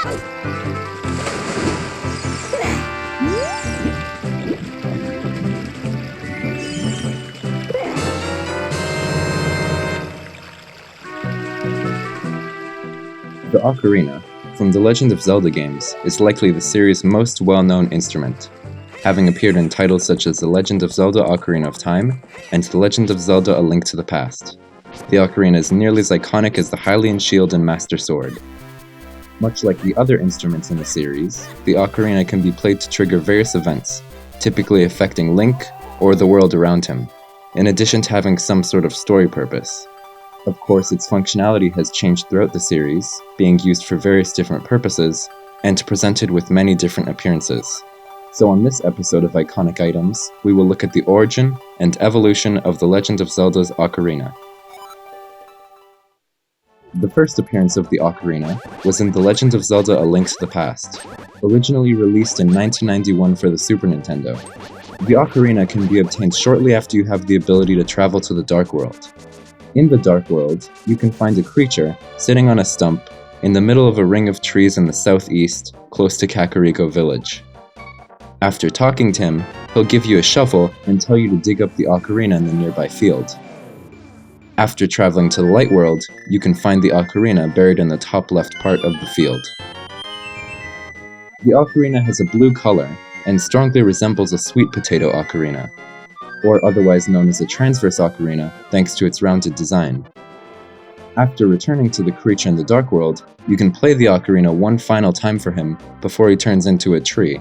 The ocarina, from the Legend of Zelda games, is likely the series' most well-known instrument, having appeared in titles such as The Legend of Zelda Ocarina of Time and The Legend of Zelda A Link to the Past. The ocarina is nearly as iconic as the Hylian shield and Master Sword. Much like the other instruments in the series, the ocarina can be played to trigger various events, typically affecting Link or the world around him, in addition to having some sort of story purpose. Of course, its functionality has changed throughout the series, being used for various different purposes, and presented with many different appearances. So on this episode of Iconic Items, we will look at the origin and evolution of The Legend of Zelda's ocarina. The first appearance of the ocarina was in The Legend of Zelda A Link to the Past, originally released in 1991 for the Super Nintendo. The ocarina can be obtained shortly after you have the ability to travel to the Dark World. In the Dark World, you can find a creature sitting on a stump in the middle of a ring of trees in the southeast, close to Kakariko Village. After talking to him, he'll give you a shovel and tell you to dig up the ocarina in the nearby field. After traveling to the Light World, you can find the ocarina buried in the top left part of the field. The ocarina has a blue color and strongly resembles a sweet potato ocarina, or otherwise known as a transverse ocarina, thanks to its rounded design. After returning to the creature in the Dark World, you can play the ocarina one final time for him before he turns into a tree.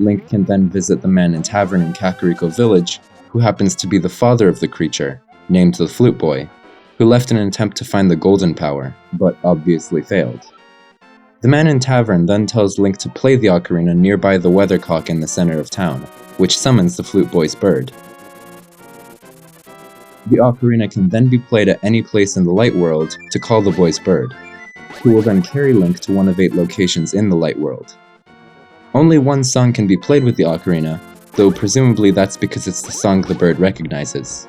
Link can then visit the man in tavern in Kakariko Village, who happens to be the father of the creature, named the Flute Boy, who left in an attempt to find the Golden Power, but obviously failed. The man in tavern then tells Link to play the ocarina nearby the weathercock in the center of town, which summons the Flute Boy's bird. The ocarina can then be played at any place in the Light World to call the boy's bird, who will then carry Link to one of 8 locations in the Light World. Only one song can be played with the ocarina, though presumably that's because it's the song the bird recognizes.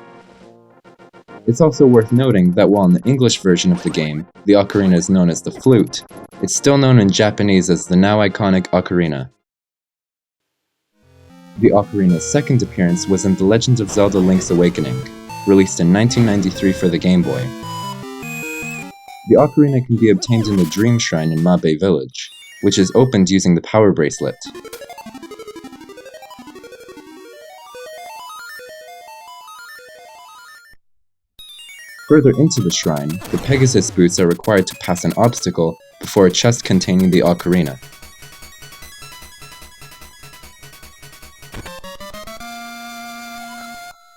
It's also worth noting that while in the English version of the game, the ocarina is known as the flute, it's still known in Japanese as the now iconic ocarina. The ocarina's second appearance was in The Legend of Zelda Link's Awakening, released in 1993 for the Game Boy. The ocarina can be obtained in the Dream Shrine in Mabe Village, which is opened using the Power Bracelet. Further into the shrine, the Pegasus boots are required to pass an obstacle before a chest containing the ocarina.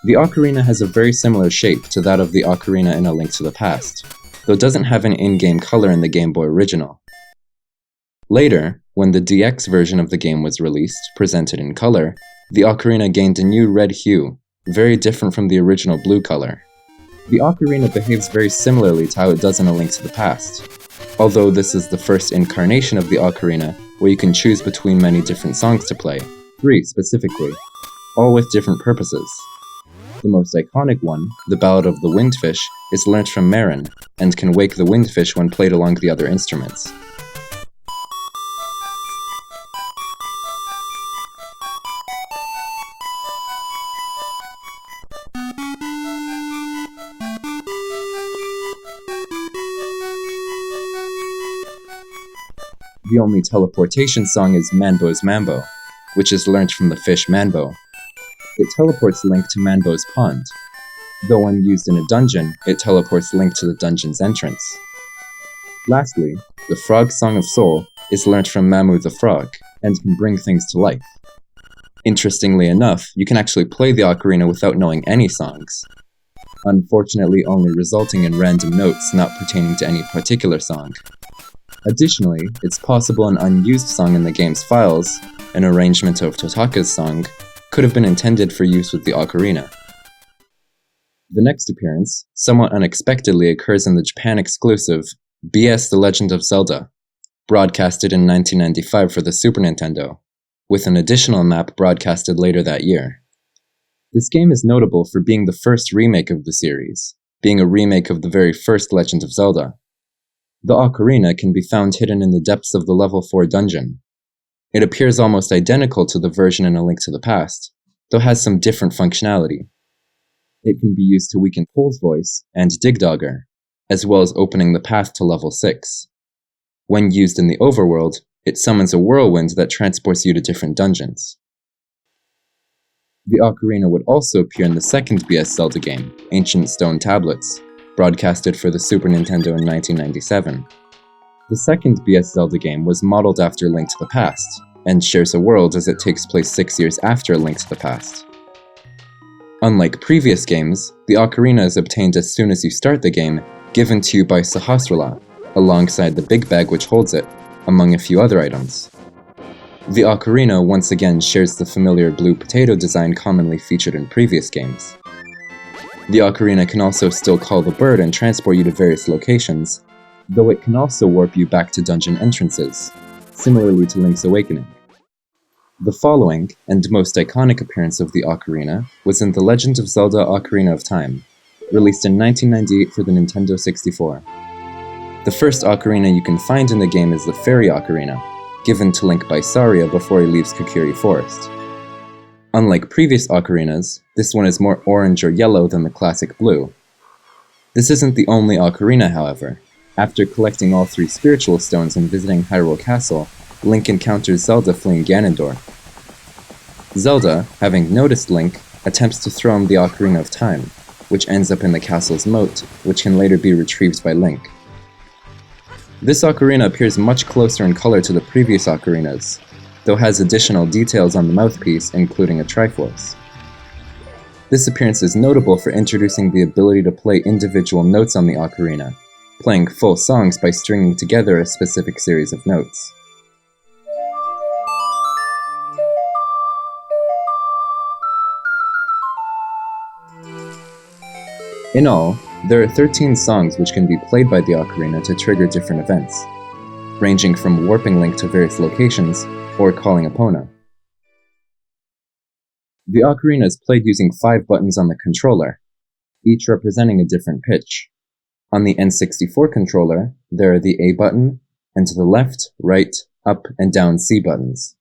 The ocarina has a very similar shape to that of the ocarina in A Link to the Past, though it doesn't have an in-game color in the Game Boy original. Later, when the DX version of the game was released, presented in color, the ocarina gained a new red hue, very different from the original blue color. The ocarina behaves very similarly to how it does in A Link to the Past, although this is the first incarnation of the ocarina where you can choose between many different songs to play, 3 specifically, all with different purposes. The most iconic one, the Ballad of the Windfish, is learnt from Marin, and can wake the windfish when played along the other instruments. The only teleportation song is Manbo's Mambo, which is learnt from the fish Manbo. It teleports Link to Manbo's pond, though when used in a dungeon, it teleports Link to the dungeon's entrance. Lastly, the Frog Song of Soul is learnt from Mamu the Frog, and can bring things to life. Interestingly enough, you can actually play the ocarina without knowing any songs, unfortunately only resulting in random notes not pertaining to any particular song. Additionally, it's possible an unused song in the game's files, an arrangement of Totaka's song, could have been intended for use with the ocarina. The next appearance, somewhat unexpectedly, occurs in the Japan-exclusive BS The Legend of Zelda, broadcasted in 1995 for the Super Nintendo, with an additional map broadcasted later that year. This game is notable for being the first remake of the series, being a remake of the very first Legend of Zelda. The Ocarina can be found hidden in the depths of the Level 4 dungeon. It appears almost identical to the version in A Link to the Past, though has some different functionality. It can be used to weaken Pole's voice and Digdogger, as well as opening the path to Level 6. When used in the overworld, it summons a whirlwind that transports you to different dungeons. The Ocarina would also appear in the second BS Zelda game, Ancient Stone Tablets, broadcasted for the Super Nintendo in 1997. The second BS Zelda game was modeled after Link to the Past, and shares a world as it takes place 6 years after A Link to the Past. Unlike previous games, the Ocarina is obtained as soon as you start the game, given to you by Sahasrara, alongside the big bag which holds it, among a few other items. The Ocarina once again shares the familiar blue potato design commonly featured in previous games. The Ocarina can also still call the bird and transport you to various locations, though it can also warp you back to dungeon entrances, similarly to Link's Awakening. The following, and most iconic appearance of the Ocarina, was in The Legend of Zelda Ocarina of Time, released in 1998 for the Nintendo 64. The first ocarina you can find in the game is the Fairy Ocarina, given to Link by Saria before he leaves Kokiri Forest. Unlike previous ocarinas, this one is more orange or yellow than the classic blue. This isn't the only ocarina, however. After collecting all 3 spiritual stones and visiting Hyrule Castle, Link encounters Zelda fleeing Ganondorf. Zelda, having noticed Link, attempts to throw him the Ocarina of Time, which ends up in the castle's moat, which can later be retrieved by Link. This ocarina appears much closer in color to the previous ocarinas, though has additional details on the mouthpiece, including a Triforce. This appearance is notable for introducing the ability to play individual notes on the ocarina, playing full songs by stringing together a specific series of notes. In all, there are 13 songs which can be played by the ocarina to trigger different events, ranging from warping Link to various locations, or calling Epona. The ocarina is played using 5 buttons on the controller, each representing a different pitch. On the N64 controller, there are the A button, and to the left, right, up, and down C buttons.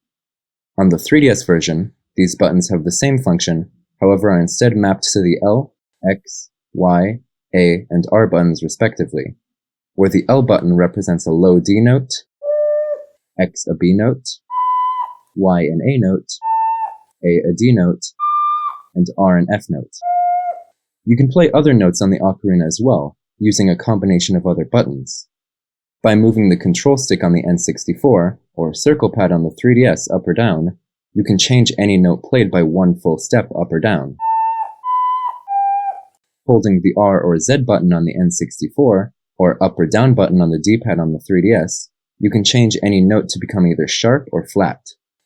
On the 3DS version, these buttons have the same function, however are instead mapped to the L, X, Y, A, and R buttons respectively, where the L button represents a low D note, X a B note, Y an A note, A D note, and R an F note. You can play other notes on the ocarina as well, using a combination of other buttons. By moving the control stick on the N64, or circle pad on the 3DS up or down, you can change any note played by 1 full step up or down. Holding the R or Z button on the N64, or up or down button on the D-pad on the 3DS, you can change any note to become either sharp or flat.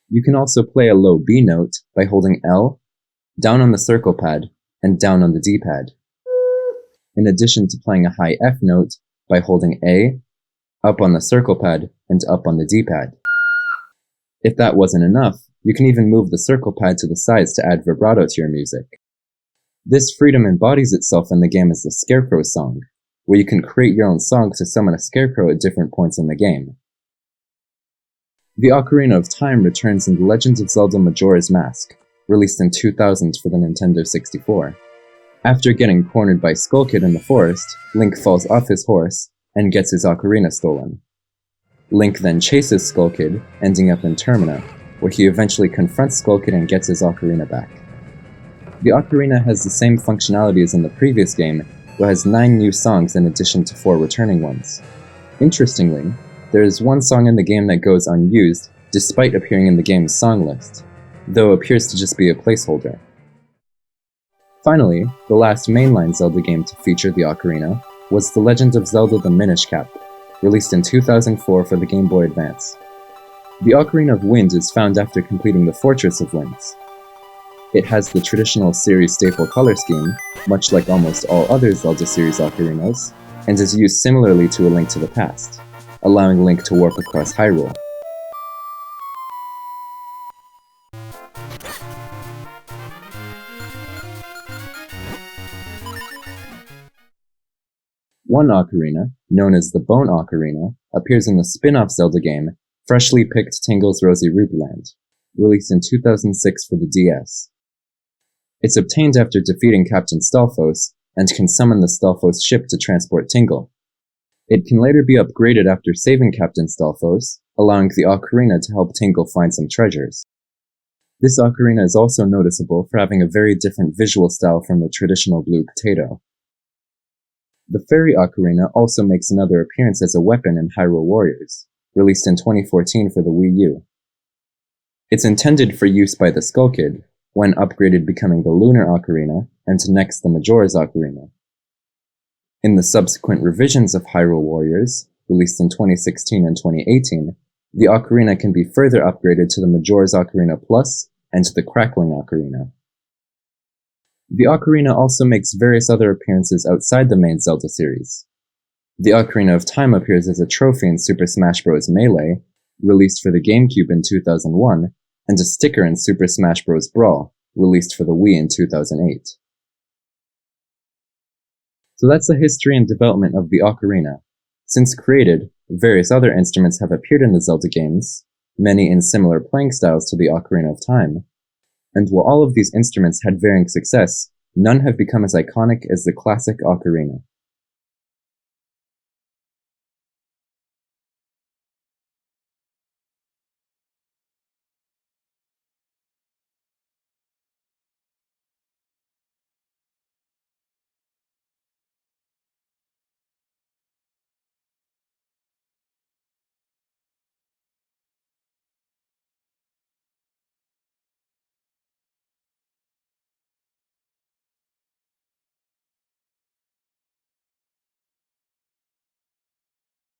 You can also play a low B note by holding L, down on the circle pad, and down on the D-pad, in addition to playing a high F note by holding A, up on the circle pad, and up on the D-pad. If that wasn't enough, you can even move the circle pad to the sides to add vibrato to your music. This freedom embodies itself in the game as the Scarecrow Song, where you can create your own song to summon a scarecrow at different points in the game. The Ocarina of Time returns in The Legend of Zelda Majora's Mask, released in 2000 for the Nintendo 64. After getting cornered by Skull Kid in the forest, Link falls off his horse and gets his ocarina stolen. Link then chases Skull Kid, ending up in Termina, where he eventually confronts Skull Kid and gets his ocarina back. The ocarina has the same functionality as in the previous game, but has 9 new songs in addition to 4 returning ones. Interestingly, there is one song in the game that goes unused, despite appearing in the game's song list, though appears to just be a placeholder. Finally, the last mainline Zelda game to feature the ocarina was The Legend of Zelda the Minish Cap, released in 2004 for the Game Boy Advance. The Ocarina of Wind is found after completing the Fortress of Winds. It has the traditional series staple color scheme, much like almost all other Zelda series ocarinas, and is used similarly to A Link to the Past. allowing Link to warp across Hyrule. One ocarina, known as the Bone Ocarina, appears in the spin-off Zelda game, Freshly Picked Tingle's Rosy Ruby Land, released in 2006 for the DS. It's obtained after defeating Captain Stalfos, and can summon the Stalfos ship to transport Tingle. It can later be upgraded after saving Captain Stalfos, allowing the ocarina to help Tingle find some treasures. This ocarina is also noticeable for having a very different visual style from the traditional blue potato. The Fairy Ocarina also makes another appearance as a weapon in Hyrule Warriors, released in 2014 for the Wii U. It's intended for use by the Skull Kid, when upgraded becoming the Lunar Ocarina, and next the Majora's Ocarina. In the subsequent revisions of Hyrule Warriors, released in 2016 and 2018, the ocarina can be further upgraded to the Majora's Ocarina Plus and the Crackling Ocarina. The ocarina also makes various other appearances outside the main Zelda series. The Ocarina of Time appears as a trophy in Super Smash Bros. Melee, released for the GameCube in 2001, and a sticker in Super Smash Bros. Brawl, released for the Wii in 2008. So that's the history and development of the ocarina. Since created, various other instruments have appeared in the Zelda games, many in similar playing styles to the Ocarina of Time, and while all of these instruments had varying success, none have become as iconic as the classic ocarina.